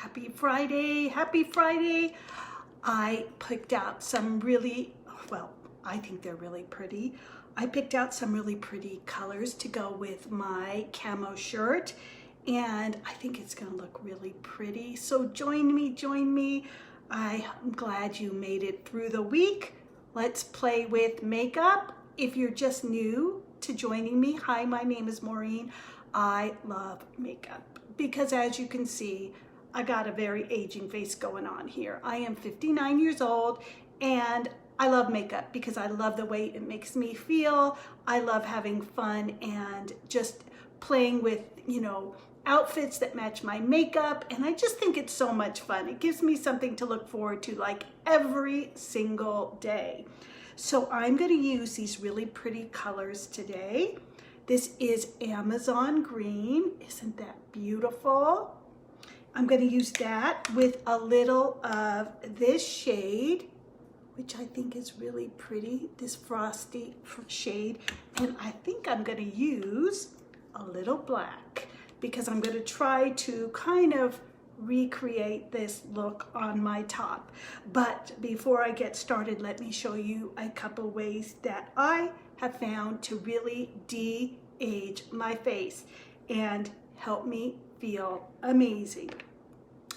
Happy Friday, happy Friday. I picked out some really, well, I think they're really pretty. I picked out some really pretty colors to go with my camo shirt, and I think it's gonna look really pretty. So join me. I'm glad you made it through the week. Let's play with makeup. If you're just new to joining me, hi, my name is Maureen. I love makeup because, as you can see, I got a very aging face going on here. I am 59 years old and I love makeup because I love the way it makes me feel. I love having fun and just playing with, outfits that match my makeup, and I just think it's so much fun. It gives me something to look forward to like every single day. So I'm going to use these really pretty colors today. This is Amazon green. Isn't that beautiful? I'm going to use that with a little of this shade, which I think is really pretty, this frosty shade. And I think I'm going to use a little black because I'm going to try to kind of recreate this look on my top. But before I get started, let me show you a couple ways that I have found to really de-age my face and help me feel amazing.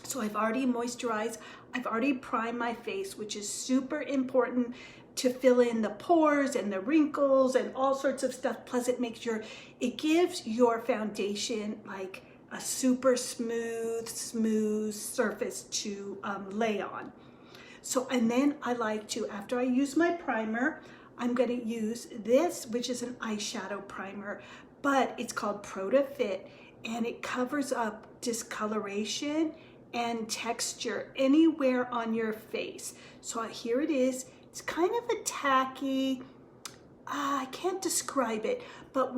So I've already moisturized, I've already primed my face, which is super important to fill in the pores and the wrinkles and all sorts of stuff. Plus it gives your foundation like a super smooth surface to lay on. So, and then I like to, after I use my primer, I'm going to use this, which is an eyeshadow primer, but it's called Fit, and it covers up discoloration and texture anywhere on your face. So here it is. It's kind of a tacky, I can't describe it, but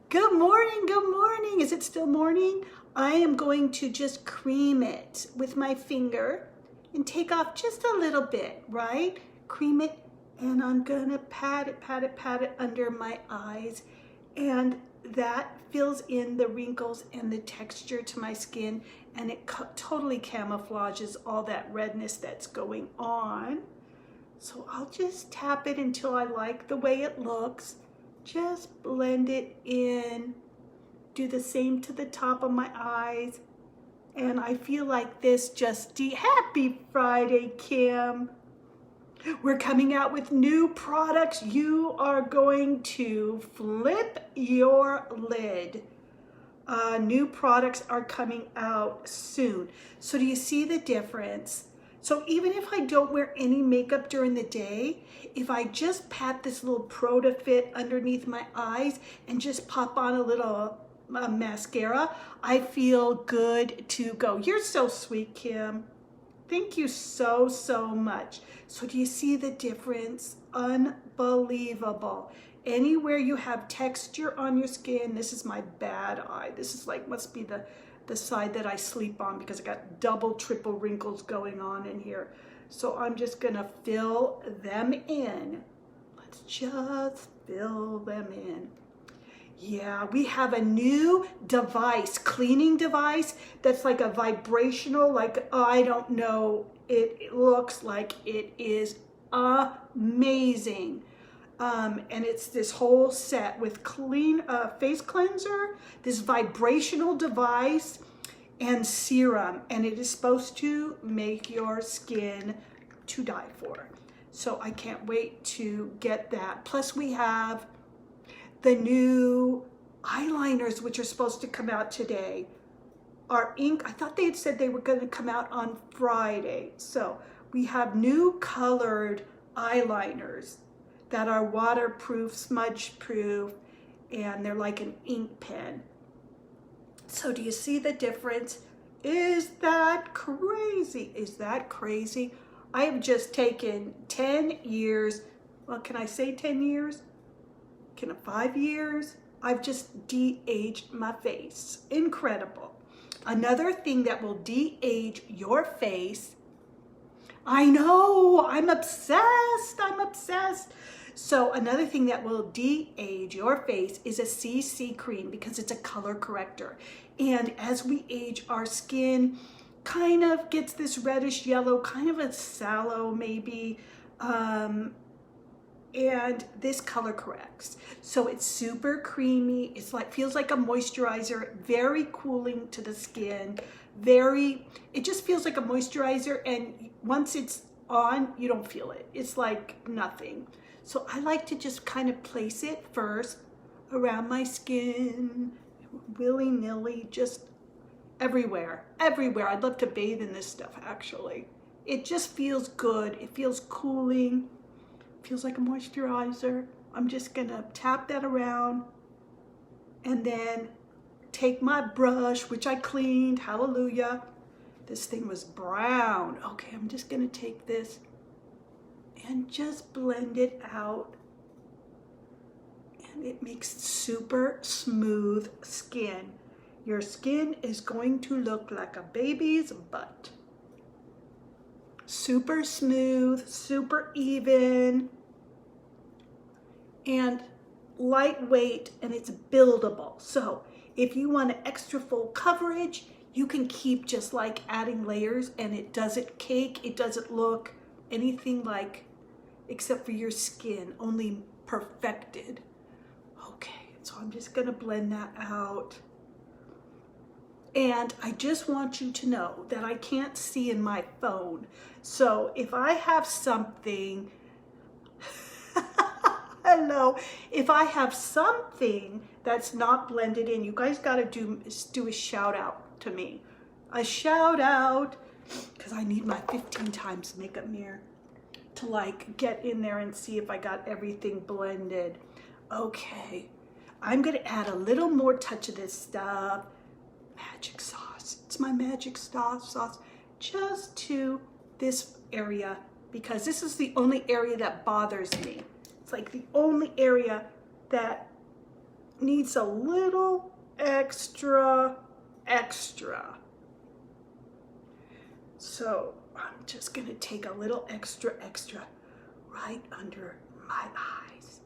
good morning, is it still morning? I am going to just cream it with my finger and take off just a little bit, right? Cream it, and I'm gonna pat it under my eyes, and that fills in the wrinkles and the texture to my skin, and it totally camouflages all that redness that's going on. So I'll just tap it until I like the way it looks. Just blend it in. Do the same to the top of my eyes. And I feel like this happy Friday, Kim. We're coming out with new products. You are going to flip your lid. New products are coming out soon. So do you see the difference? So even if I don't wear any makeup during the day, if I just pat this little Fit underneath my eyes and just pop on a little mascara, I feel good to go. You're so sweet, Kim. Thank you so much. So do you see the difference? Unbelievable. Anywhere you have texture on your skin, this is my bad eye. This is like, must be the side that I sleep on because I got double, triple wrinkles going on in here. So I'm just gonna fill them in. Let's just fill them in. Yeah, we have a new device, cleaning device, that's like a vibrational, like, I don't know, it looks like it is amazing. And it's this whole set with clean face cleanser, this vibrational device, and serum. And it is supposed to make your skin to die for. So I can't wait to get that. Plus we have the new eyeliners, which are supposed to come out today. Our ink, I thought they had said they were going to come out on Friday. So we have new colored eyeliners that are waterproof, smudge proof, and they're like an ink pen. So do you see the difference? Is that crazy? Is that crazy? I have just taken 10 years. Well, can I say 10 years? Can 5 years? I've just de-aged my face. Incredible. Another thing that will de-age your face, I know, I'm obsessed. So another thing that will de-age your face is a CC cream because it's a color corrector. And as we age, our skin kind of gets this reddish yellow, kind of a sallow maybe, and this color corrects. So it's super creamy. It's like, feels like a moisturizer, very cooling to the skin. It just feels like a moisturizer, and once it's on, you don't feel it. It's like nothing. So I like to just kind of place it first around my skin, willy-nilly, just everywhere. I'd love to bathe in this stuff, actually. It just feels good. It feels cooling. Feels like a moisturizer. I'm just gonna tap that around and then take my brush, which I cleaned, hallelujah. This thing was brown. Okay, I'm just gonna take this and just blend it out. And it makes super smooth skin. Your skin is going to look like a baby's butt. Super smooth, super even, and lightweight, and it's buildable. So if you want an extra full coverage, you can keep just like adding layers, and it doesn't cake, it doesn't look anything like, except for your skin, only perfected. Okay, so I'm just gonna blend that out. And I just want you to know that I can't see in my phone. So if I have something, hello, if I have something that's not blended in, you guys gotta do a shout out to me. A shout out, because I need my 15 times makeup mirror to like get in there and see if I got everything blended. Okay, I'm gonna add a little more touch of this stuff. Magic sauce. It's my magic sauce just to this area, because this is the only area that bothers me. It's like the only area that needs a little extra. So I'm just gonna take a little extra right under my eyes.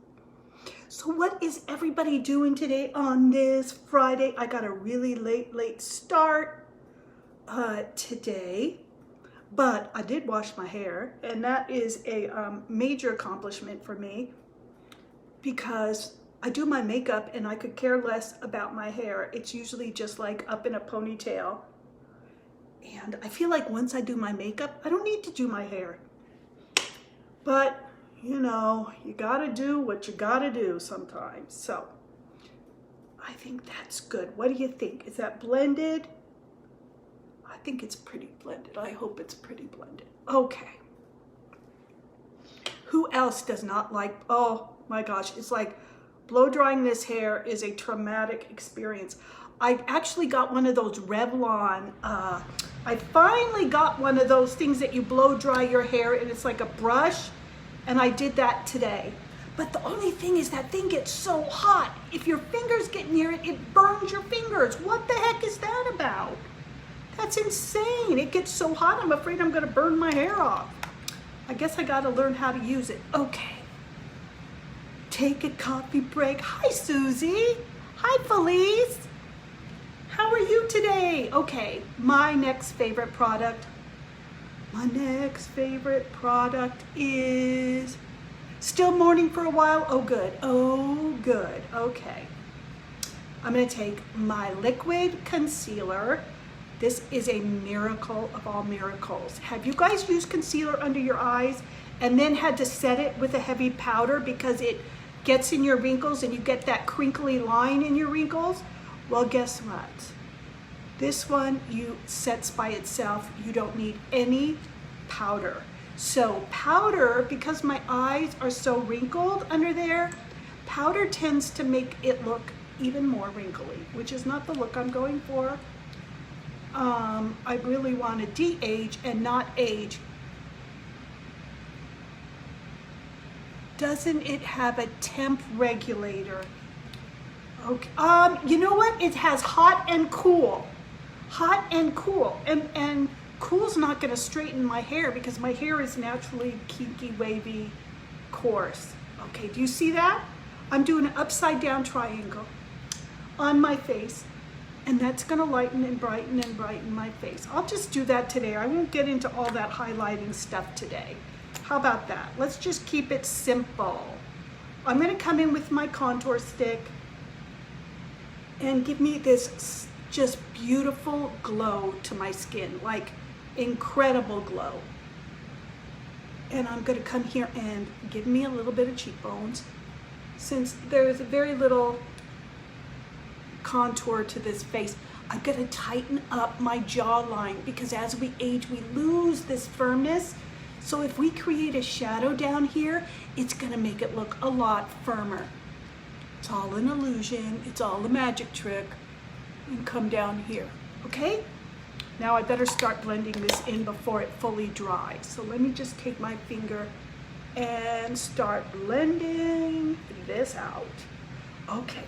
So what is everybody doing today on this Friday? I got a really late start today, but I did wash my hair, and that is a major accomplishment for me, because I do my makeup and I could care less about my hair. It's usually just like up in a ponytail. And I feel like once I do my makeup, I don't need to do my hair. But you know, you gotta do what you gotta do sometimes. So I think that's good. What do you think? Is that blended? I think it's pretty blended. I hope it's pretty blended. Okay. Who else does not like, oh my gosh, it's like blow drying this hair is a traumatic experience. I actually got one of those Revlon, I finally got one of those things that you blow dry your hair, and it's like a brush. And I did that today. But the only thing is that thing gets so hot. If your fingers get near it, it burns your fingers. What the heck is that about? That's insane. It gets so hot, I'm afraid I'm gonna burn my hair off. I guess I gotta learn how to use it. Okay. Take a coffee break. Hi, Susie. Hi, Felice. How are you today? Okay, my next favorite product. My next favorite product is still mourning for a while. Oh, good. Oh, good. Okay. I'm going to take my liquid concealer. This is a miracle of all miracles. Have you guys used concealer under your eyes and then had to set it with a heavy powder because it gets in your wrinkles and you get that crinkly line in your wrinkles? Well, guess what? This one sets by itself. You don't need any powder. So powder, because my eyes are so wrinkled under there, powder tends to make it look even more wrinkly, which is not the look I'm going for. I really want to de-age and not age. Doesn't it have a temp regulator? Okay. You know what? It has hot and cool. Hot and cool. And cool's not going to straighten my hair because my hair is naturally kinky, wavy, coarse. Okay, do you see that? I'm doing an upside down triangle on my face. And that's gonna lighten and brighten my face. I'll just do that today. I won't get into all that highlighting stuff today. How about that? Let's just keep it simple. I'm gonna come in with my contour stick and give me this just beautiful glow to my skin, like incredible glow. And I'm gonna come here and give me a little bit of cheekbones, since there's very little contour to this face. I'm gonna tighten up my jawline, because as we age, we lose this firmness. So if we create a shadow down here, it's gonna make it look a lot firmer. It's all an illusion, it's all a magic trick. And come down here, okay? Now I better start blending this in before it fully dries. So let me just take my finger and start blending this out. Okay,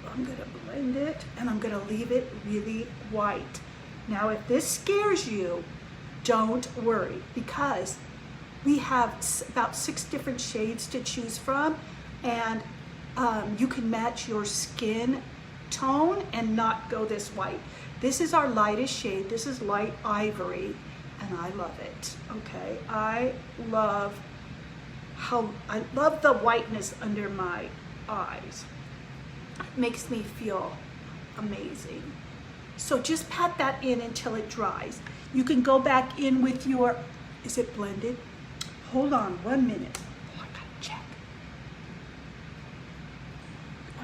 I'm gonna blend it and I'm gonna leave it really white. Now if this scares you, don't worry, because we have about 6 different shades to choose from, and you can match your skin tone and not go this white. This is our lightest shade. This is light ivory, and I love it. Okay, I love the whiteness under my eyes. It makes me feel amazing. So just pat that in until it dries. You can go back in with your, is it blended? Hold on 1 minute. Oh, I gotta check.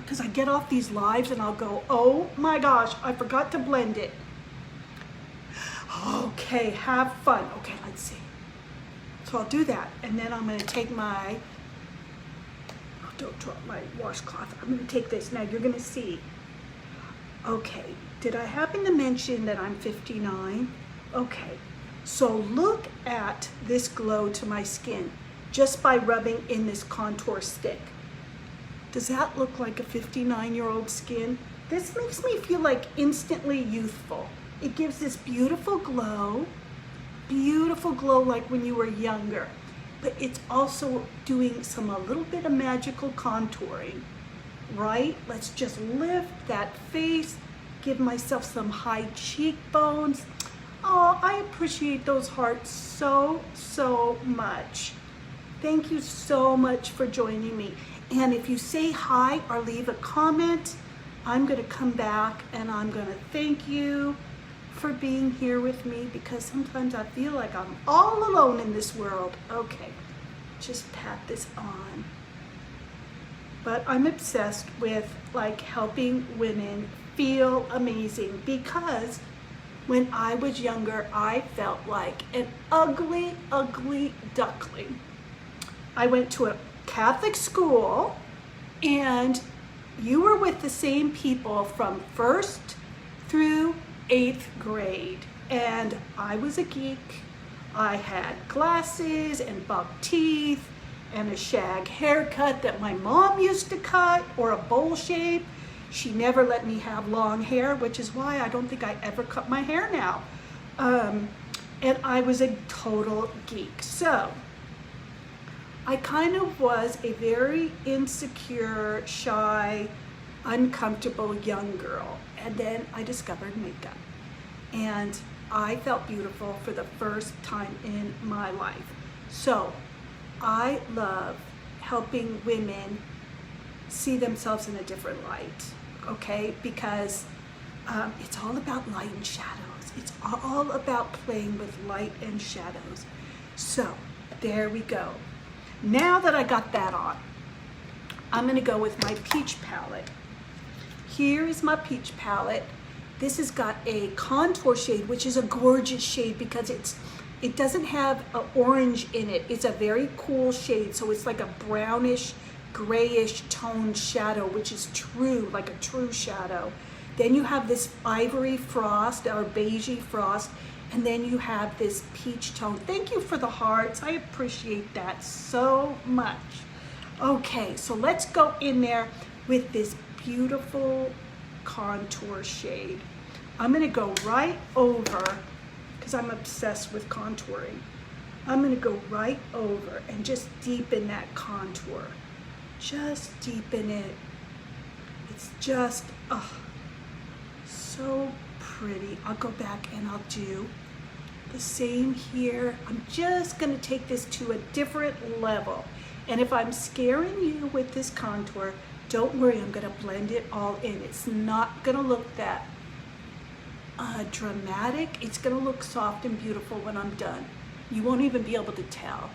Because I get off these lives and I'll go, oh my gosh, I forgot to blend it. Okay, have fun. Okay, let's see. So I'll do that, and then I'm gonna take my, oh, don't drop my washcloth. I'm gonna take this. Now you're gonna see. Okay, did I happen to mention that I'm 59? Okay, so look at this glow to my skin just by rubbing in this contour stick. Does that look like a 59-year-old skin? This makes me feel like instantly youthful. It gives this beautiful glow like when you were younger, but it's also doing a little bit of magical contouring, right? Let's just lift that face, give myself some high cheekbones. Oh, I appreciate those hearts so much. Thank you so much for joining me. And if you say hi or leave a comment, I'm gonna come back and I'm gonna thank you for being here with me, because sometimes I feel like I'm all alone in this world. Okay, just pat this on. But I'm obsessed with like helping women feel amazing, because when I was younger, I felt like an ugly duckling. I went to a Catholic school, and you were with the same people from 1st through 8th grade, and I was a geek. I had glasses and buck teeth and a shag haircut that my mom used to cut, or a bowl shape. She never let me have long hair, which is why I don't think I ever cut my hair now. And I was a total geek. So I kind of was a very insecure, shy, uncomfortable young girl. And then I discovered makeup, and I felt beautiful for the first time in my life. So I love helping women see themselves in a different light, okay? Because it's all about light and shadows. It's all about playing with light and shadows. So there we go. Now that I got that on, I'm gonna go with my peach palette. Here is my peach palette. This has got a contour shade, which is a gorgeous shade because it doesn't have an orange in it. It's a very cool shade, so it's like a brownish, grayish toned shadow, which is true, like a true shadow. Then you have this ivory frost or beigey frost, and then you have this peach tone. Thank you for the hearts. I appreciate that so much. Okay, so let's go in there with this beautiful contour shade. I'm gonna go right over, because I'm obsessed with contouring. I'm gonna go right over and just deepen that contour. Just deepen it. It's just, oh, So pretty. I'll go back and I'll do the same here. I'm just gonna take this to a different level. And if I'm scaring you with this contour, don't worry, I'm gonna blend it all in. It's not gonna look that dramatic. It's gonna look soft and beautiful when I'm done. You won't even be able to tell.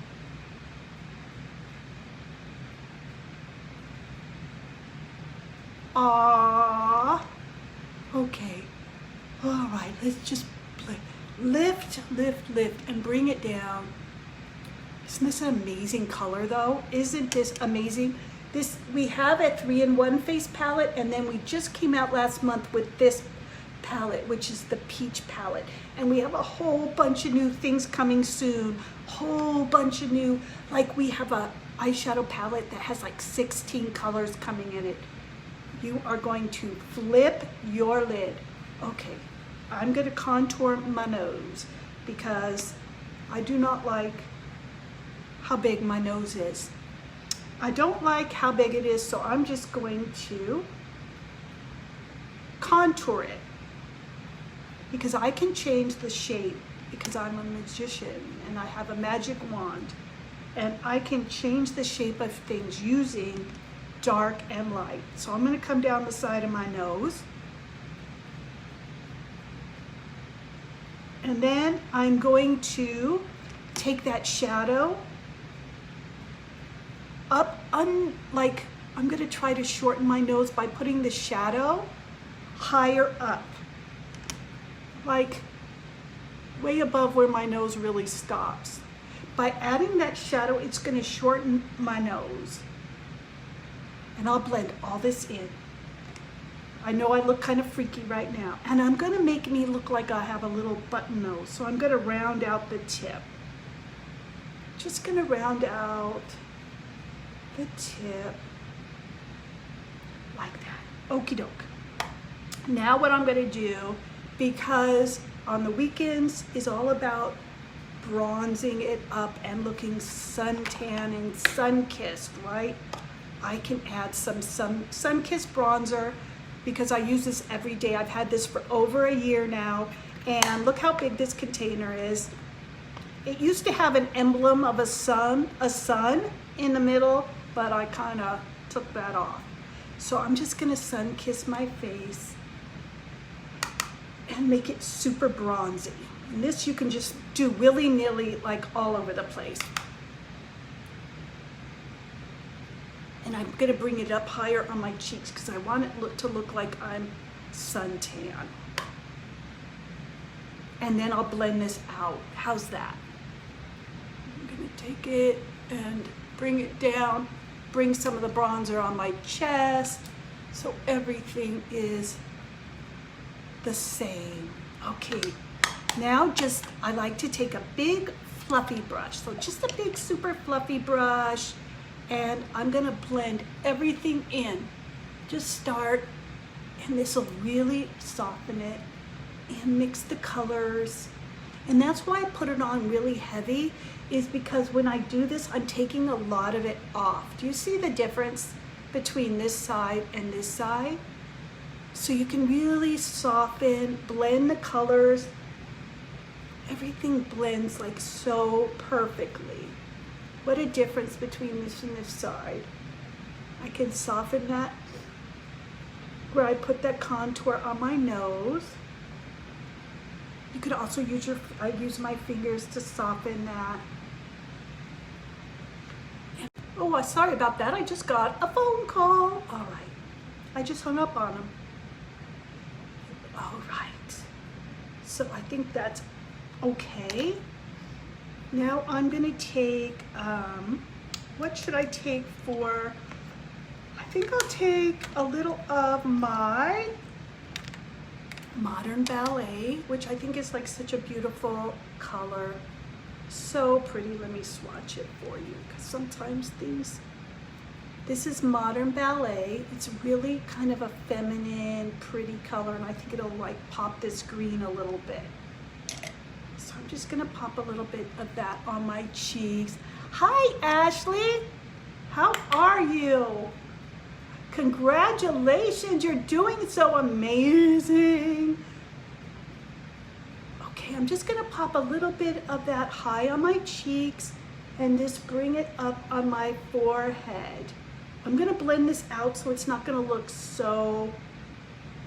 Ah, okay. All right, let's just lift, lift, lift, and bring it down. Isn't this an amazing color though? Isn't this amazing? This, we have a 3-in-1 face palette, and then we just came out last month with this palette, which is the peach palette. And we have a whole bunch of new things coming soon. Whole bunch of new, like we have a eyeshadow palette that has like 16 colors coming in it. You are going to flip your lid. Okay, I'm gonna contour my nose because I do not like how big my nose is. I don't like how big it is, so I'm just going to contour it because I can change the shape because I'm a magician and I have a magic wand, and I can change the shape of things using dark and light. So I'm going to come down the side of my nose, and then I'm going to take that shadow up, like I'm going to try to shorten my nose by putting the shadow higher up, like way above where my nose really stops. By adding that shadow, it's going to shorten my nose. And I'll blend all this in. I know I look kind of freaky right now, and I'm going to make me look like I have a little button nose, so I'm going to round out the tip. Just going to round out the tip like that. Okie doke. Now what I'm going to do, because on the weekends is all about bronzing it up and looking suntan and sun-kissed, right? I can add some sun-kissed bronzer because I use this every day. I've had this for over a year now, and look how big this container is. It used to have an emblem of a sun in the middle, but I kind of took that off. So I'm just gonna sun-kiss my face and make it super bronzy. And this you can just do willy-nilly, like all over the place. And I'm gonna bring it up higher on my cheeks because I want it to look like I'm suntan. And then I'll blend this out. How's that? I'm gonna take it and bring it down, bring some of the bronzer on my chest so everything is the same. Okay, now I like to take a big fluffy brush. So just a big super fluffy brush, and I'm gonna blend everything in. Just start, and this will really soften it and mix the colors. And that's why I put it on really heavy, is because when I do this, I'm taking a lot of it off. Do you see the difference between this side and this side? So you can really soften, blend the colors. Everything blends like so perfectly. What a difference between this and this side. I can soften that where I put that contour on my nose. You could also I use my fingers to soften that. Oh, sorry about that. I just got a phone call. All right. I just hung up on him. All right. So I think that's okay. Now I'm gonna take, what should I take for, I think I'll take a little of my Modern Ballet, which I think is like such a beautiful color. So pretty. Let me swatch it for you, because sometimes this is Modern Ballet. It's really kind of a feminine, pretty color, and I think it'll like pop this green a little bit. So I'm just gonna pop a little bit of that on my cheeks. Hi, Ashley. How are you? Congratulations, you're doing so amazing. Okay, I'm just gonna pop a little bit of that high on my cheeks and just bring it up on my forehead. I'm gonna blend this out so it's not gonna look so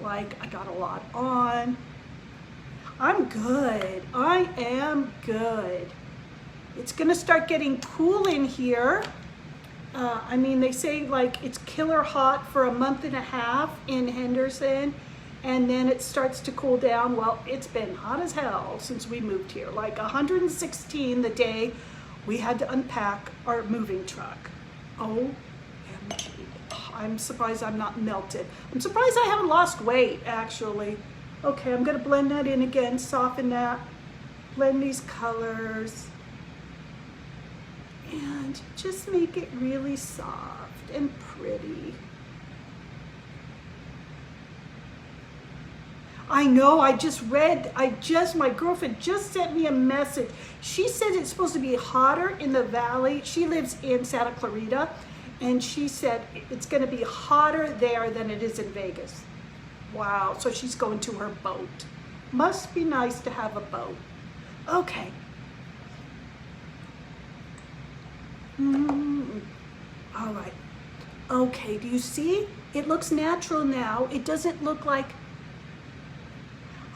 like I got a lot on. I'm good, I am good. It's gonna start getting cool in here. I mean, they say like it's killer hot for a month and a half in Henderson, and then it starts to cool down. Well, it's been hot as hell since we moved here, like 116 the day we had to unpack our moving truck. OMG. I'm surprised I'm not melted. I'm surprised I haven't lost weight, actually. Okay, I'm gonna blend that in again, soften that, blend these colors, and just make it really soft and pretty. I know, my girlfriend just sent me a message. She said it's supposed to be hotter in the valley. She lives in Santa Clarita, and she said it's gonna be hotter there than it is in Vegas. Wow, so she's going to her boat. Must be nice to have a boat. Okay. All right. Okay, do you see? It looks natural now. It doesn't look like,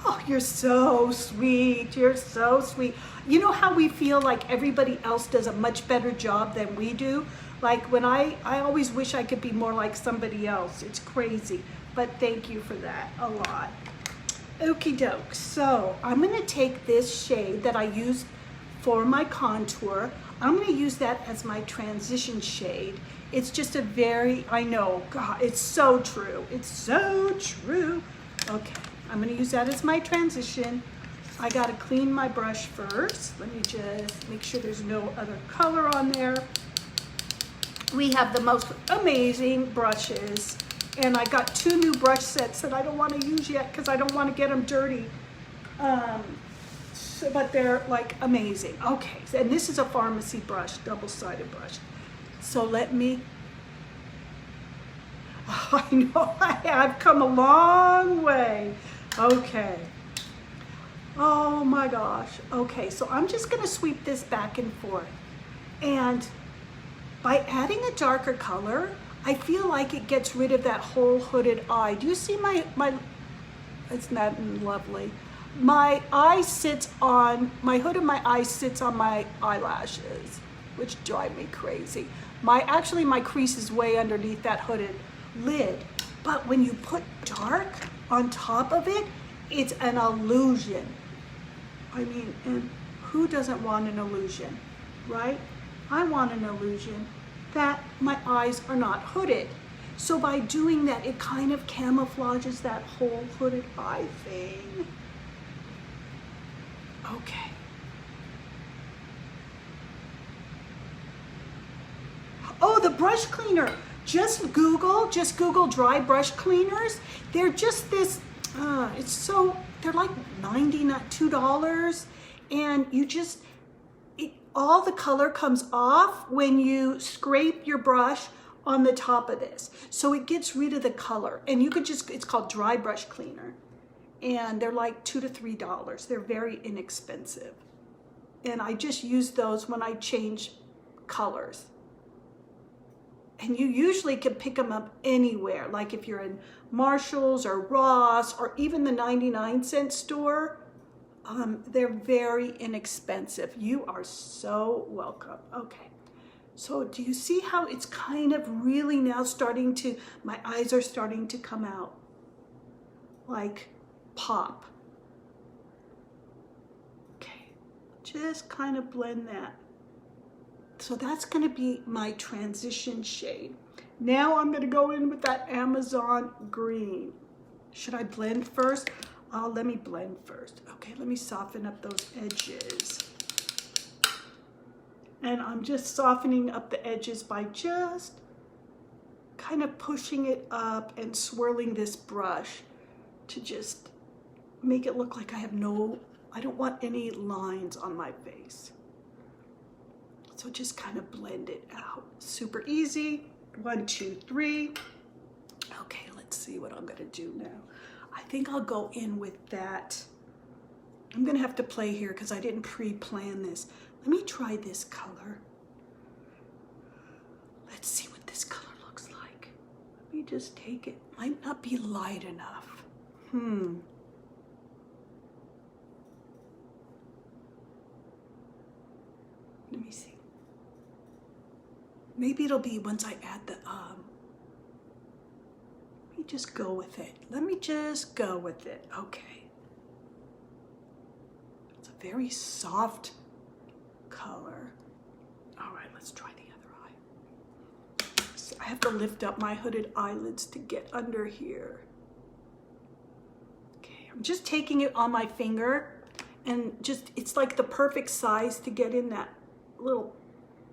oh, you're so sweet. You're so sweet. You know how we feel like everybody else does a much better job than we do? Like when I always wish I could be more like somebody else. It's crazy, but thank you for that a lot. Okie doke. So I'm gonna take this shade that I used for my contour. I'm gonna use that as my transition shade. It's just a very, I know, God, it's so true. It's so true. Okay, I'm gonna use that as my transition. I gotta clean my brush first. Let me just make sure there's no other color on there. We have the most amazing brushes, and I got 2 new brush sets that I don't wanna use yet because I don't wanna get them dirty. But they're like amazing. Okay, and this is a pharmacy brush, double-sided brush. So let me, I know I've come a long way. Okay. Oh my gosh. Okay, so I'm just gonna sweep this back and forth. And by adding a darker color, I feel like it gets rid of that whole hooded eye. Do you see my it's not lovely. My eye sits on, my hood of my eye sits on my eyelashes, which drive me crazy. Actually my crease is way underneath that hooded lid. But when you put dark on top of it, it's an illusion. I mean, and who doesn't want an illusion, right? I want an illusion that my eyes are not hooded. So by doing that, it kind of camouflages that whole hooded eye thing. Okay. Oh, the brush cleaner. Just Google dry brush cleaners. They're just this, they're like $2. And you just, all the color comes off when you scrape your brush on the top of this. So it gets rid of the color. And you could just, it's called dry brush cleaner. And they're like $2 to $3. They're very inexpensive. And I just use those when I change colors. And you usually can pick them up anywhere. Like if you're in Marshall's or Ross or even the 99-cent store, they're very inexpensive. You are so welcome. Okay. So do you see how it's kind of really now starting to, my eyes are starting to come out? Like pop. Okay. Just kind of blend that. So that's going to be my transition shade. Now I'm going to go in with that Amazon green. Should I blend first? Let me blend first. Okay, let me soften up those edges. And I'm just softening up the edges by just kind of pushing it up and swirling this brush to just make it look like I don't want any lines on my face. So just kind of blend it out. Super easy. 1, 2, 3. Okay, let's see what I'm gonna do now. I think I'll go in with that. I'm gonna have to play here because I didn't pre-plan this. Let me try this color. Let's see what this color looks like. Let me just take it. Might not be light enough. Let me see. Maybe it'll be once I add the, let me just go with it. Let me just go with it. Okay. It's a very soft color. All right, let's try the other eye. So I have to lift up my hooded eyelids to get under here. Okay, I'm just taking it on my finger and just, it's like the perfect size to get in that little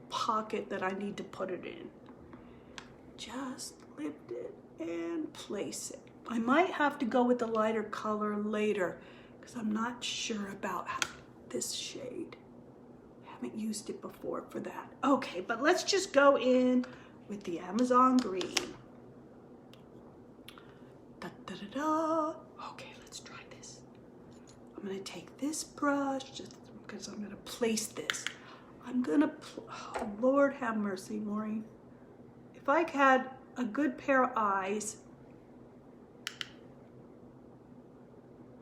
pocket that I need to put it in. Just lift it and place it. I might have to go with the lighter color later because I'm not sure about this shade. I haven't used it before for that. Okay, but let's just go in with the Amazon green. Da, da, da, da. Okay, let's try this. I'm gonna take this brush just because I'm gonna place this. I'm gonna, oh, Lord have mercy, Maureen. If I had a good pair of eyes,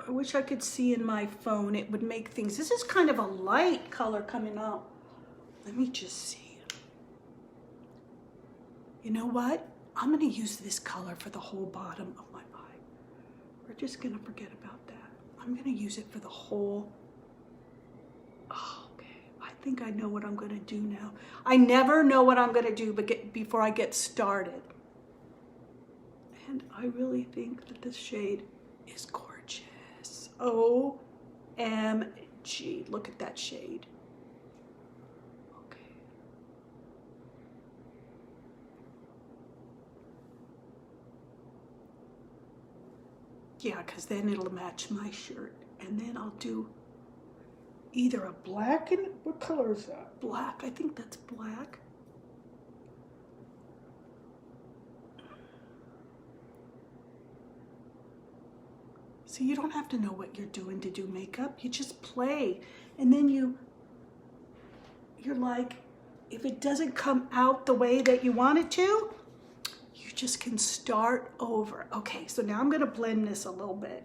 I wish I could see in my phone, it would make things, this is kind of a light color coming out. Let me just see. You know what? I'm gonna use this color for the whole bottom of my eye. We're just gonna forget about that. I'm gonna use it for the whole, oh, okay. I think I know what I'm gonna do now. I never know what I'm gonna do before I get started. And I really think that this shade is gorgeous. OMG, look at that shade. Okay. Yeah, because then it'll match my shirt. And then I'll do either a black and, what color is that? Black, I think that's black. So you don't have to know what you're doing to do makeup. You just play. And then you're like, if it doesn't come out the way that you want it to, you just can start over. Okay, so now I'm gonna blend this a little bit.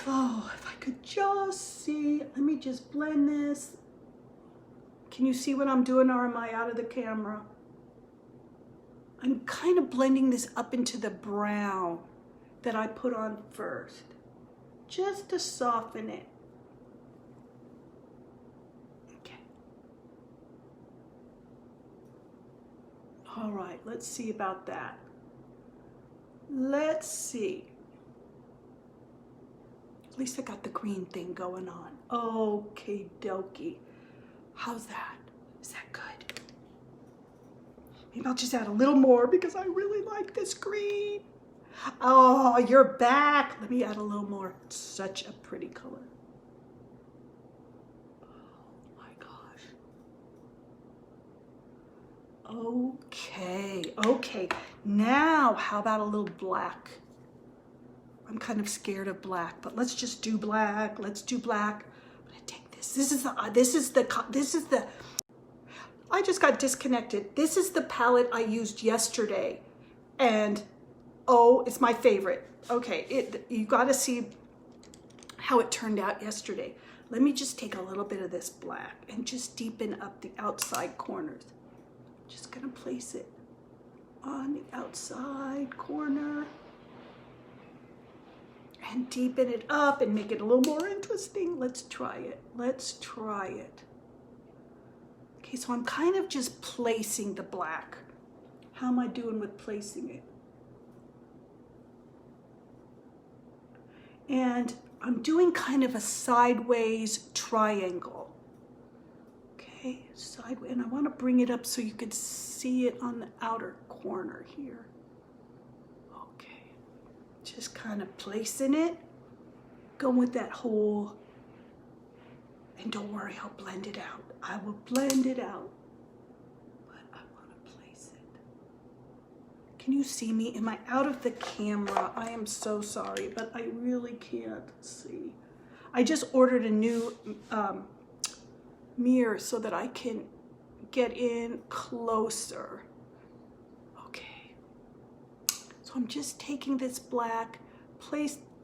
Oh, if I could just see, let me just blend this. Can you see what I'm doing, or am I out of the camera? I'm kind of blending this up into the brown that I put on first, just to soften it. Okay. All right, let's see about that. Let's see. At least I got the green thing going on. Okay, dokie. How's that? Is that good? Maybe I'll just add a little more because I really like this green. Oh, you're back. Let me add a little more. It's such a pretty color. Oh my gosh. Okay, okay. Now, how about a little black? I'm kind of scared of black, but let's just do black. Let's do black. I'm gonna take this. This is the, I just got disconnected. This is the palette I used yesterday. And oh, it's my favorite. Okay, you gotta see how it turned out yesterday. Let me just take a little bit of this black and just deepen up the outside corners. Just gonna place it on the outside corner and deepen it up and make it a little more interesting. Let's try it. Let's try it. Okay, so I'm kind of just placing the black. How am I doing with placing it? And I'm doing kind of a sideways triangle. Okay, sideways, and I want to bring it up so you could see it on the outer corner here. Okay, just kind of placing it, going with that whole, and don't worry, I'll blend it out. I will blend it out, but I want to place it. Can you see me? Am I out of the camera? I am so sorry, but I really can't see. I just ordered a new mirror so that I can get in closer. Okay. So I'm just taking this black,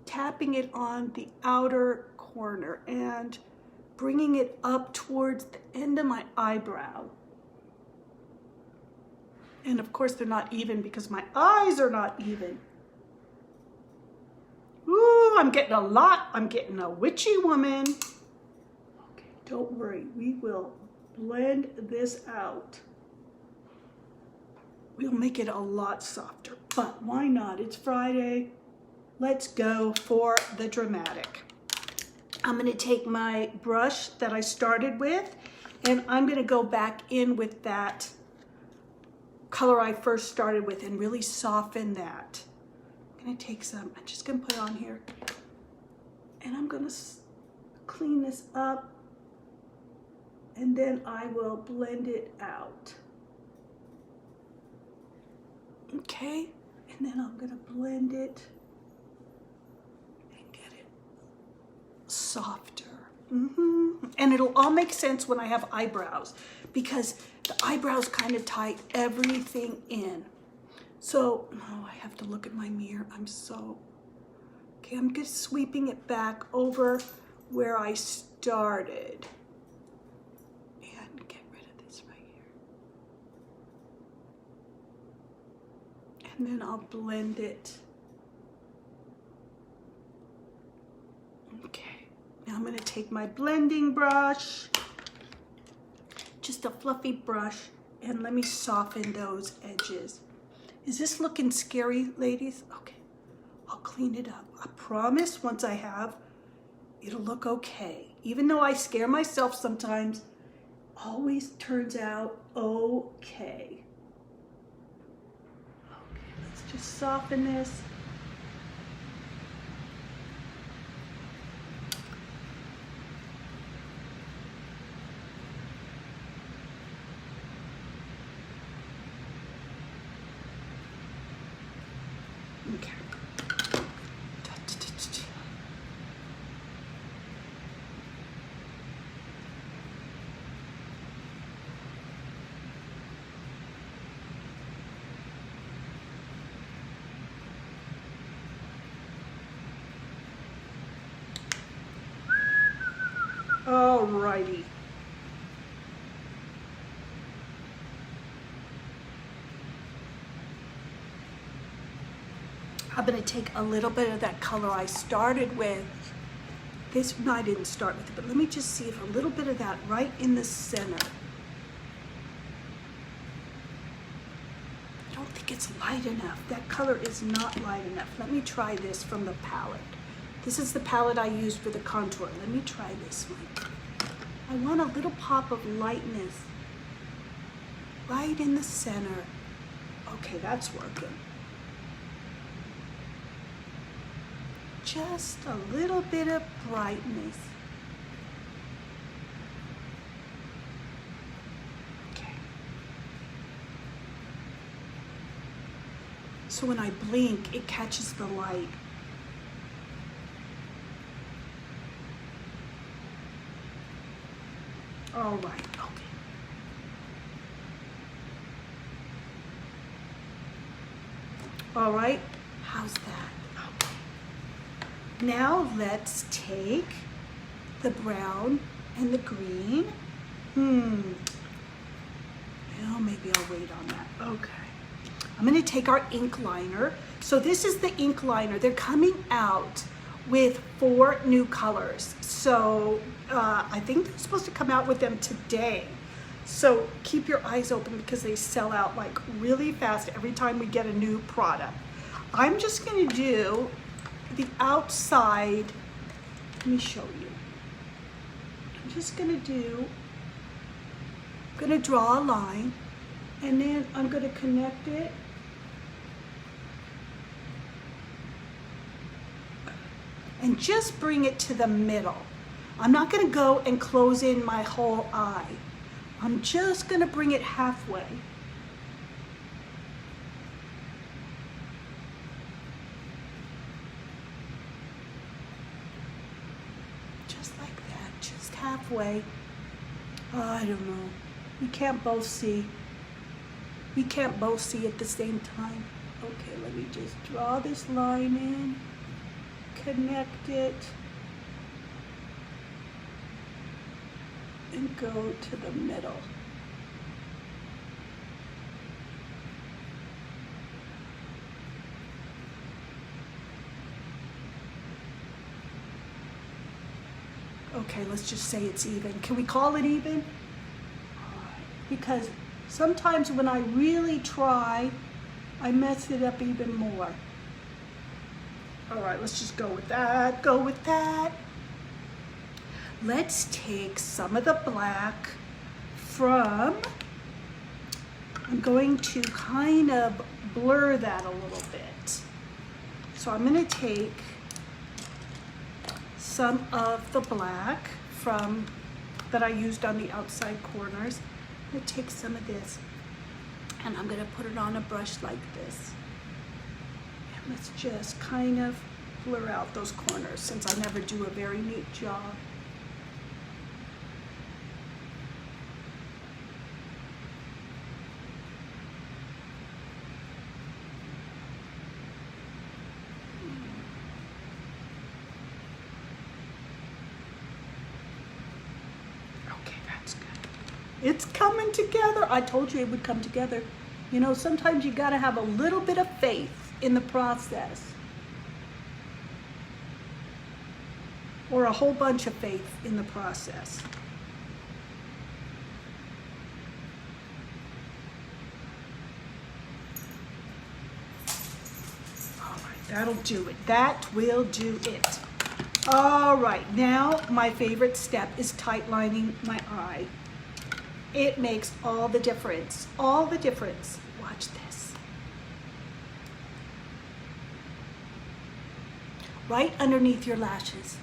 tapping it on the outer corner and bringing it up towards the end of my eyebrow. And of course they're not even because my eyes are not even. Ooh, I'm getting a lot. I'm getting a witchy woman. Okay, don't worry. We will blend this out. We'll make it a lot softer, but why not? It's Friday. Let's go for the dramatic. I'm going to take my brush that I started with, and I'm going to go back in with that color I first started with and really soften that. I'm going to take some, I'm just going to put it on here, and I'm going to clean this up, and then I will blend it out. Okay, and then I'm going to blend it and get it softer. And it'll all make sense when I have eyebrows, because the eyebrows kind of tie everything in. So, oh, I have to look at my mirror. Okay, I'm just sweeping it back over where I started. And get rid of this right here. And then I'll blend it. Okay, now I'm going to take my blending brush, just a fluffy brush, and let me soften those edges. Is this looking scary, ladies? Okay, I'll clean it up. I promise once I have, it'll look okay. Even though I scare myself sometimes, always turns out okay. Okay, let's just soften this. Okay. Alrighty. I'm going to take a little bit of that color I started with. This, no, I didn't start with it, but let me just see if a little bit of that right in the center. I don't think it's light enough. That color is not light enough. Let me try this from the palette. This is the palette I used for the contour. Let me try this one. I want a little pop of lightness right in the center. Okay, that's working. Just a little bit of brightness. Okay. So when I blink, it catches the light. All right, okay. All right, how's that? Now let's take the brown and the green. Well, maybe I'll wait on that. Okay. I'm going to take our ink liner. So this is the ink liner. They're coming out with 4 new colors. So I think they're supposed to come out with them today. So keep your eyes open because they sell out like really fast every time we get a new product. I'm just going to do the outside. Let me show you. I'm just going to draw a line, and then I'm going to connect it and just bring it to the middle. I'm not going to go and close in my whole eye. I'm just going to bring it halfway. Just like that, just halfway. Oh, I don't know. We can't both see. We can't both see at the same time. Okay, let me just draw this line in, connect it, and go to the middle. Okay, let's just say it's even. Can we call it even? Because sometimes when I really try, I mess it up even more. All right, let's just go with that, go with that. Let's take some of the black from, I'm going to kind of blur that a little bit. So I'm gonna take some of the black from, that I used on the outside corners. I'm gonna take some of this and I'm gonna put it on a brush like this. And let's just kind of blur out those corners since I never do a very neat job. It's coming together. I told you it would come together. You know, sometimes you gotta have a little bit of faith in the process. Or a whole bunch of faith in the process. All right, that'll do it. That will do it. All right, now my favorite step is tight lining my eye. It makes all the difference, all the difference. Watch this. Right underneath your lashes.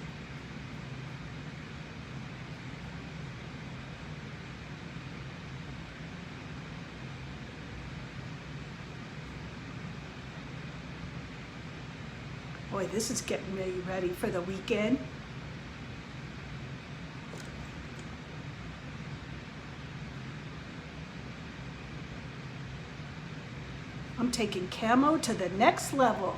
Boy, this is getting me ready for the weekend. I'm taking camo to the next level.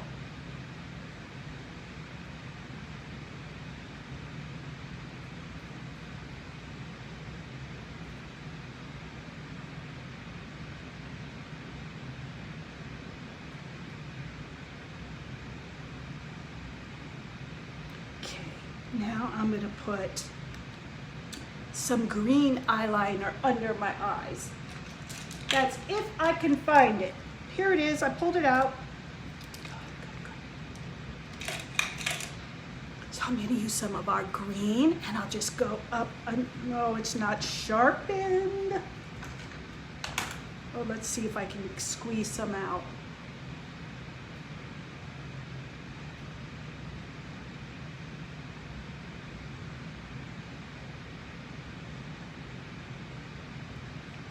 Okay, now I'm going to put some green eyeliner under my eyes. That's if I can find it. Here it is, I pulled it out. So I'm gonna use some of our green and I'll just go up. No, it's not sharpened. Oh, let's see if I can squeeze some out.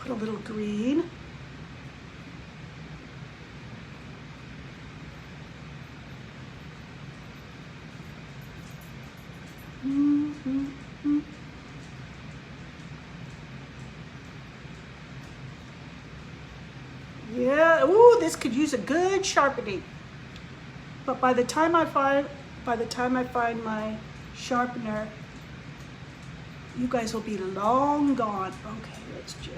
Put a little green. Yeah, ooh, this could use a good sharpening. But by the time I find my sharpener, you guys will be long gone. Okay, let's just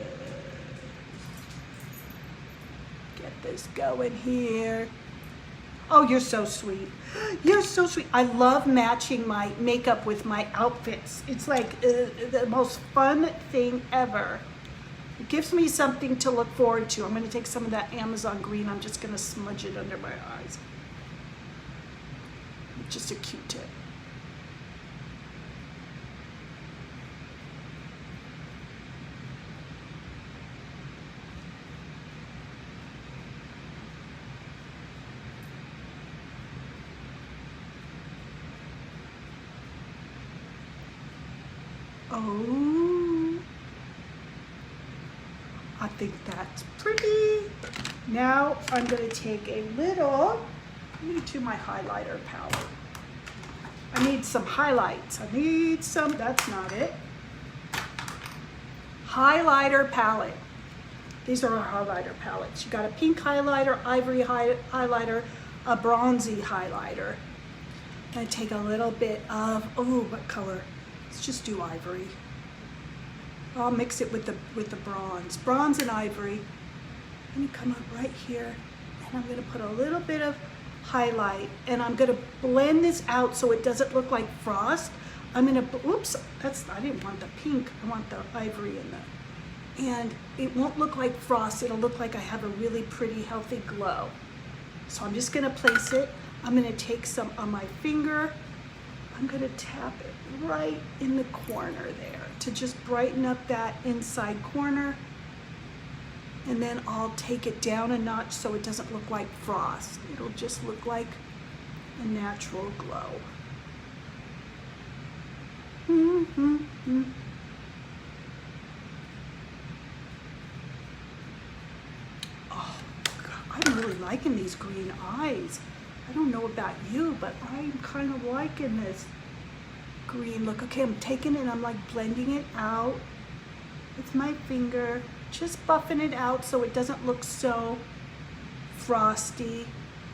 get this going here. Oh, you're so sweet. You're so sweet. I love matching my makeup with my outfits. It's like the most fun thing ever. It gives me something to look forward to. I'm going to take some of that Amazon green. I'm just going to smudge it under my eyes. Just a Q-tip. Oh, I think that's pretty. Now I'm going to take a little, let me do my highlighter palette. I need some highlights. I need some, that's not it. Highlighter palette. These are our highlighter palettes. You got a pink highlighter, ivory highlighter, a bronzy highlighter. I'm gonna take a little bit of, oh, what color? Let's just do ivory. I'll mix it with the bronze and ivory. Let me come up right here, and I'm gonna put a little bit of highlight, and I'm gonna blend this out so it doesn't look like frost. I'm gonna, oops, I didn't want the pink, I want the ivory and it won't look like frost, it'll look like I have a really pretty, healthy glow. So I'm just gonna place it. I'm gonna take some on my finger. I'm gonna tap it right in the corner there to just brighten up that inside corner. And then I'll take it down a notch so it doesn't look like frost. It'll just look like a natural glow. Oh, God, I'm really liking these green eyes. I don't know about you, but I'm kind of liking this green look. Okay, I'm taking it, I'm like blending it out with my finger, just buffing it out so it doesn't look so frosty.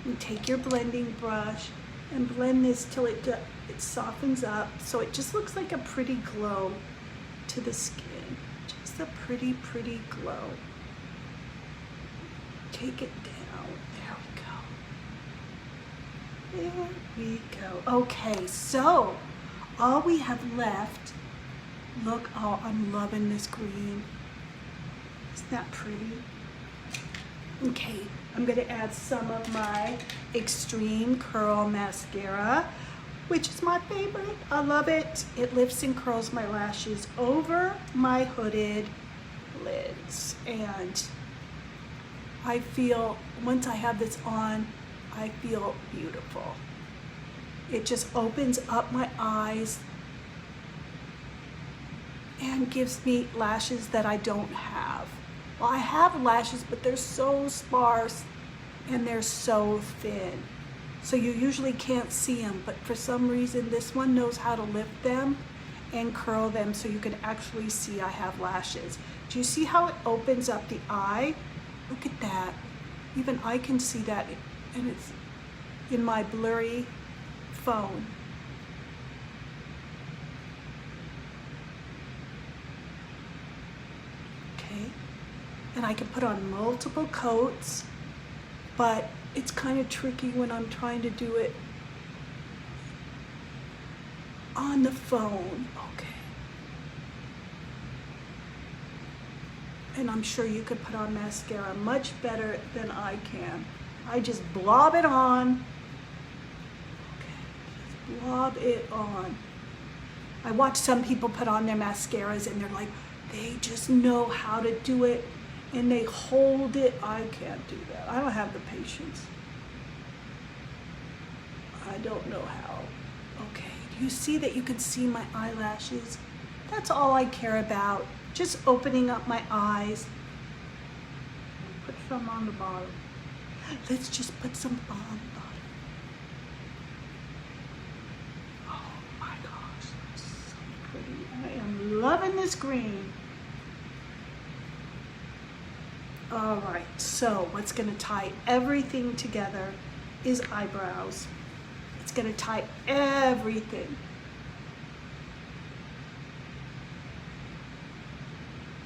And take your blending brush and blend this till it softens up so it just looks like a pretty glow to the skin. Just a pretty, pretty glow. Take it down. There we go. There we go. Okay, so all we have left, look, oh, I'm loving this green. Isn't that pretty? Okay, I'm gonna add some of my Extreme Curl Mascara, which is my favorite. I love it. It lifts and curls my lashes over my hooded lids. And I feel, once I have this on, I feel beautiful. It just opens up my eyes and gives me lashes that I don't have. Well, I have lashes, but they're so sparse and they're so thin. So you usually can't see them, but for some reason, this one knows how to lift them and curl them so you can actually see I have lashes. Do you see how it opens up the eye? Look at that. Even I can see that, and it's in my blurry phone. Okay, and I can put on multiple coats, but it's kind of tricky when I'm trying to do it on the phone. Okay. And I'm sure you could put on mascara much better than I can. I just blob it on. Okay, just blob it on. I watch some people put on their mascaras and they're like, they just know how to do it and they hold it. I can't do that. I don't have the patience. I don't know how. Okay, do you see that you can see my eyelashes? That's all I care about. Just opening up my eyes. Put some on the bottom. Let's just put some on the bottom. Oh my gosh, that's so pretty. I am loving this green. All right, so what's gonna tie everything together is eyebrows. It's gonna tie everything.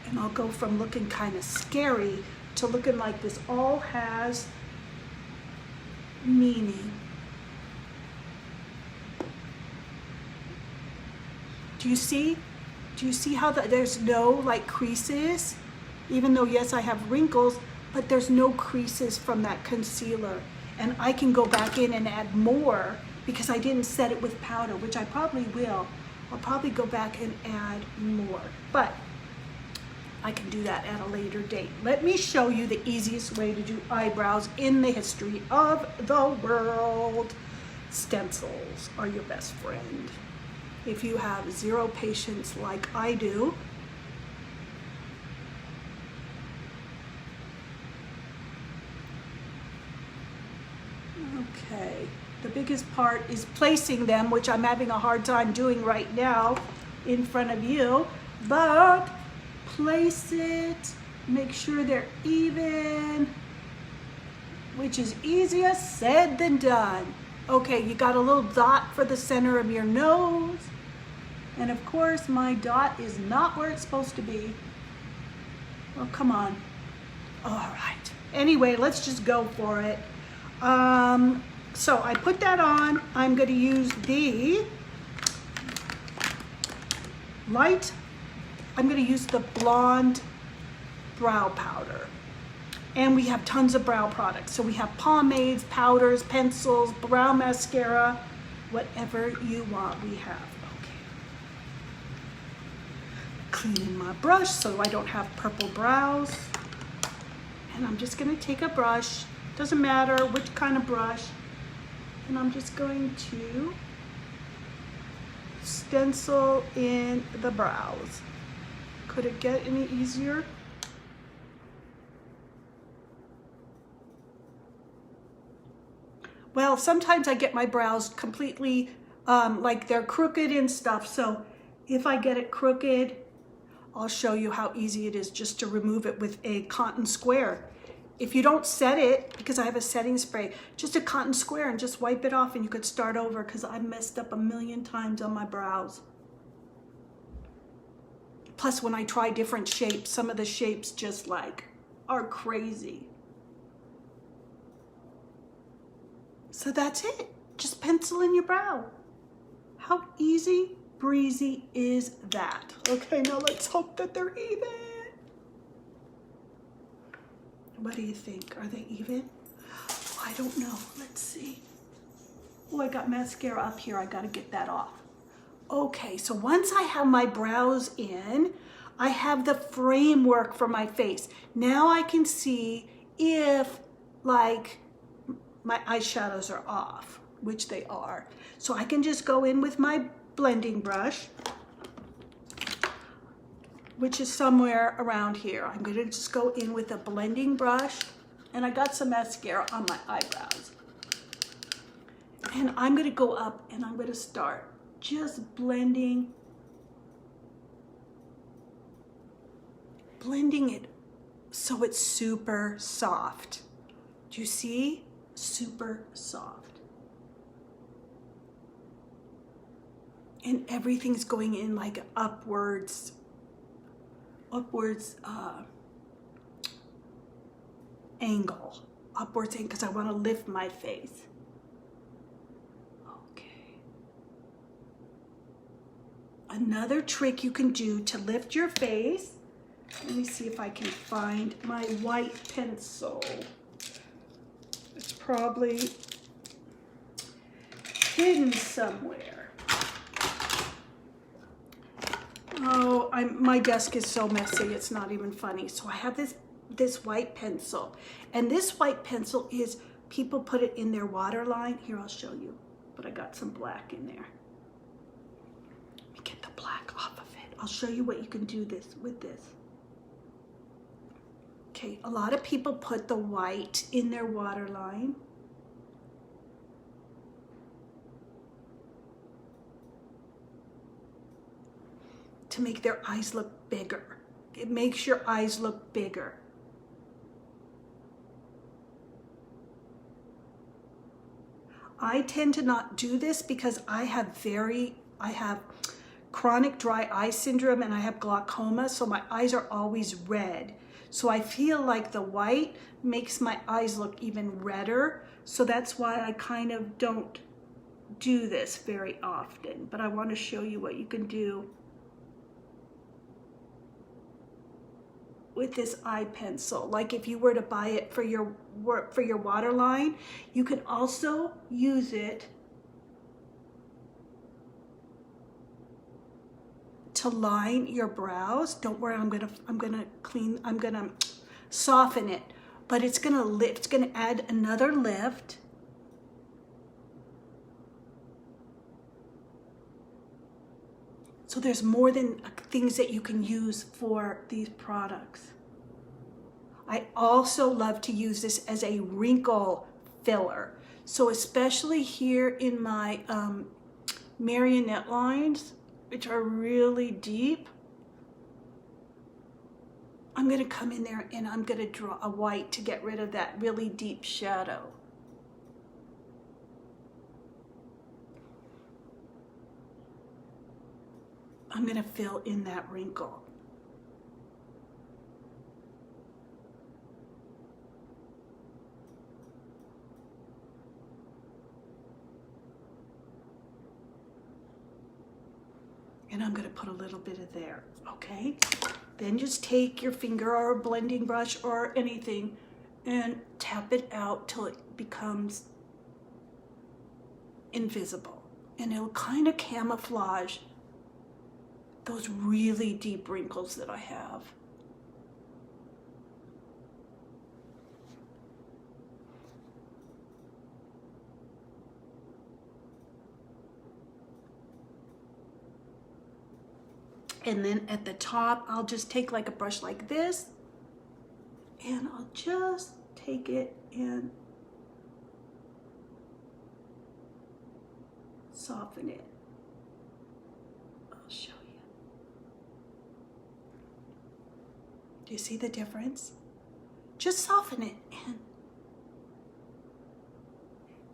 And I'll go from looking kind of scary to looking like this all has meaning. Do you see? Do you see how there's no like creases? Even though yes, I have wrinkles, but there's no creases from that concealer. And I can go back in and add more because I didn't set it with powder, which I probably will. I'll probably go back and add more, but I can do that at a later date. Let me show you the easiest way to do eyebrows in the history of the world. Stencils are your best friend. If you have zero patience like I do, okay, The biggest part is placing them, which I'm having a hard time doing right now in front of you. But place it, make sure they're even, which is easier said than done. Okay, you got a little dot for the center of your nose. And of course, my dot is not where it's supposed to be. Oh, come on. All right. Anyway, let's just go for it. So I put that on. I'm going to use the light. I'm going to use the blonde brow powder. And we have tons of brow products. So we have pomades, powders, pencils, brow mascara, whatever you want, we have. Okay. Cleaning my brush so I don't have purple brows. And I'm just going to take a brush, doesn't matter which kind of brush, and I'm just going to stencil in the brows. Could it get any easier? Well, sometimes I get my brows completely like they're crooked and stuff, so if I get it crooked, I'll show you how easy it is just to remove it with a cotton square. If you don't set it, because I have a setting spray, just a cotton square and just wipe it off and you could start over, because I messed up a million times on my brows. Plus, when I try different shapes, some of the shapes just like are crazy. So that's it. Just pencil in your brow. How easy breezy is that? Okay, now let's hope that they're even. What do you think? Are they even? I don't know. Let's see. Oh, I got mascara up here. I got to get that off. Okay, so once I have my brows in, I have the framework for my face. Now I can see if like my eyeshadows are off, which they are. So I can just go in with my blending brush, which is somewhere around here. I'm gonna just go in with a blending brush, and I got some mascara on my eyebrows. And I'm gonna go up and I'm gonna start just blending it so it's super soft. Do you see? Super soft. And everything's going in like upwards angle, because I want to lift my face. Okay. Another trick you can do to lift your face, let me see if I can find my white pencil. It's probably hidden somewhere. Oh, my desk is so messy, it's not even funny. So I have this white pencil, and this white pencil is, people put it in their waterline. Here, I'll show you, but I got some black in there. Let me get the black off of it. I'll show you what you can do with this. Okay, a lot of people put the white in their waterline. To make their eyes look bigger. It makes your eyes look bigger. I tend to not do this because I have chronic dry eye syndrome and I have glaucoma, so my eyes are always red. So I feel like the white makes my eyes look even redder. So that's why I kind of don't do this very often, but I want to show you what you can do with this eye pencil. Like if you were to buy it for your waterline, you can also use it to line your brows. Don't worry, I'm gonna soften it, but it's gonna lift, it's gonna add another lift. So there's more than things that you can use for these products. I also love to use this as a wrinkle filler. So especially here in my marionette lines, which are really deep, I'm going to come in there and I'm going to draw a white to get rid of that really deep shadow. I'm going to fill in that wrinkle. And I'm going to put a little bit of there, okay? Then just take your finger or a blending brush or anything and tap it out till it becomes invisible. And it'll kind of camouflage those really deep wrinkles that I have. And then at the top, I'll just take like a brush like this, and I'll just take it and soften it. I'll show you. Do you see the difference? Just soften it,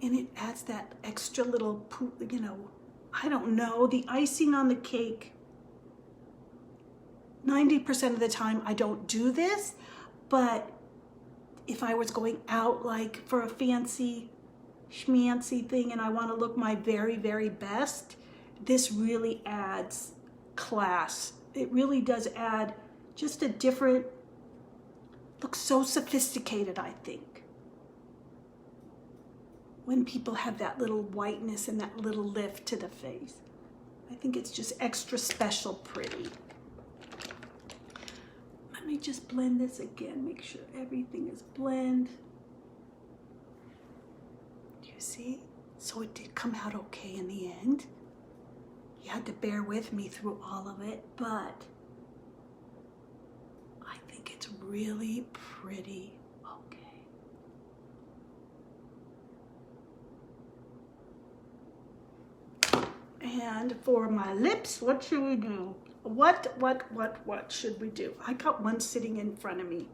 and it adds that extra little, you know, I don't know, the icing on the cake. 90% of the time I don't do this, but if I was going out like for a fancy schmancy thing and I want to look my very, very best, this really adds class. It really does add just a different, looks so sophisticated, I think. When people have that little whiteness and that little lift to the face. I think it's just extra special pretty. Let me just blend this again, make sure everything is blend. Do you see? So it did come out okay in the end. You had to bear with me through all of it, but I think it's really pretty okay. And for my lips, what should we do? What should we do? I got one sitting in front of me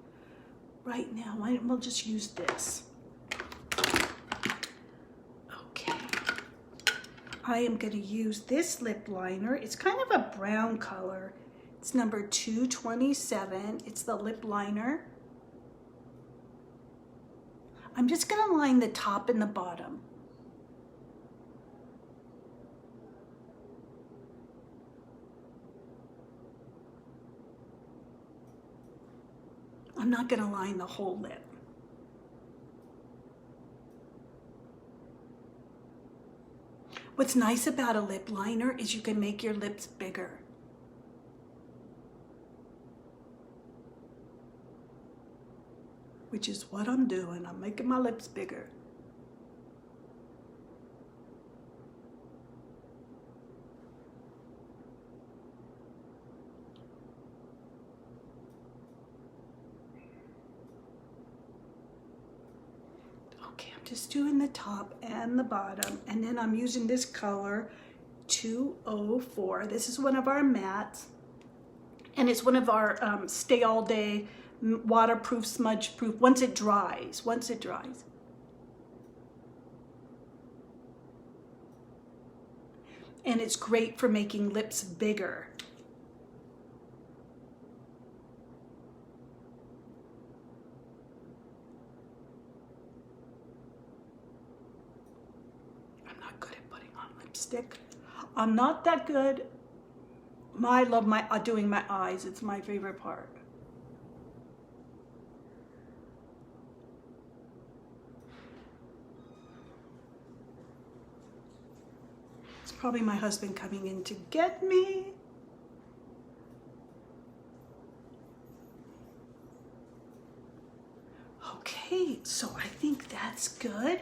right now. We'll just use this. Okay. I am going to use this lip liner. It's kind of a brown color. It's number 227. It's the lip liner. I'm just going to line the top and the bottom. I'm not going to line the whole lip. What's nice about a lip liner is you can make your lips bigger. Which is what I'm doing. I'm making my lips bigger. Just doing the top and the bottom, and then I'm using this color 204. This is one of our mattes, and it's one of our stay all day waterproof, smudge proof, once it dries. And it's great for making lips bigger. Lipstick. I'm not that good. I love doing my eyes. It's my favorite part. It's probably my husband coming in to get me. Okay, so I think that's good.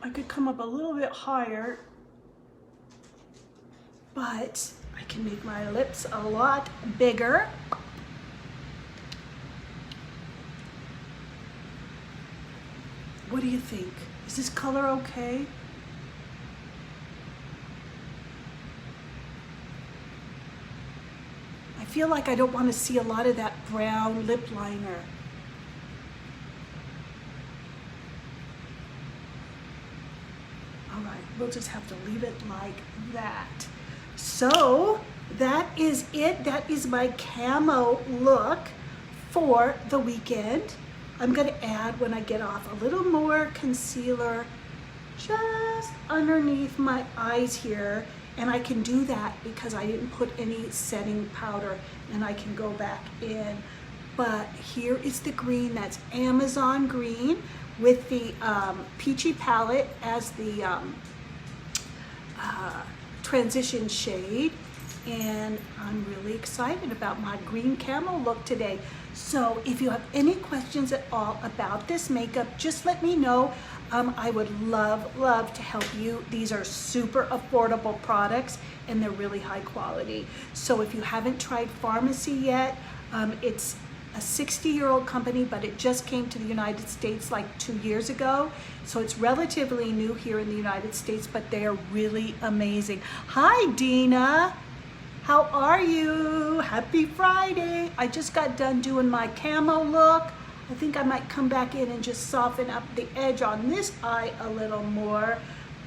I could come up a little bit higher, but I can make my lips a lot bigger. What do you think? Is this color okay? I feel like I don't want to see a lot of that brown lip liner. All right, we'll just have to leave it like that. So that is it. That is my camo look for the weekend. I'm going to add, when I get off, a little more concealer just underneath my eyes here. And I can do that because I didn't put any setting powder, and I can go back in. But here is the green. That's Amazon green with the peachy palette as the transition shade. And I'm really excited about my green camo look today. So if you have any questions at all about this makeup, just let me know. I would love to help you. These are super affordable products and they're really high quality. So if you haven't tried Pharmacy yet, it's a 60-year-old company, but it just came to the United States like 2 years ago. So it's relatively new here in the United States, but they are really amazing. Hi, Dina. How are you? Happy Friday. I just got done doing my camo look. I think I might come back in and just soften up the edge on this eye a little more,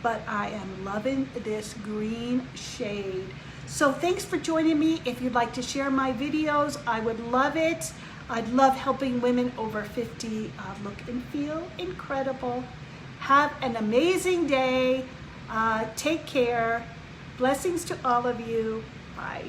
but I am loving this green shade. So thanks for joining me. If you'd like to share my videos, I would love it. I'd love helping women over 50 look and feel incredible. Have an amazing day. Take care. Blessings to all of you. Bye.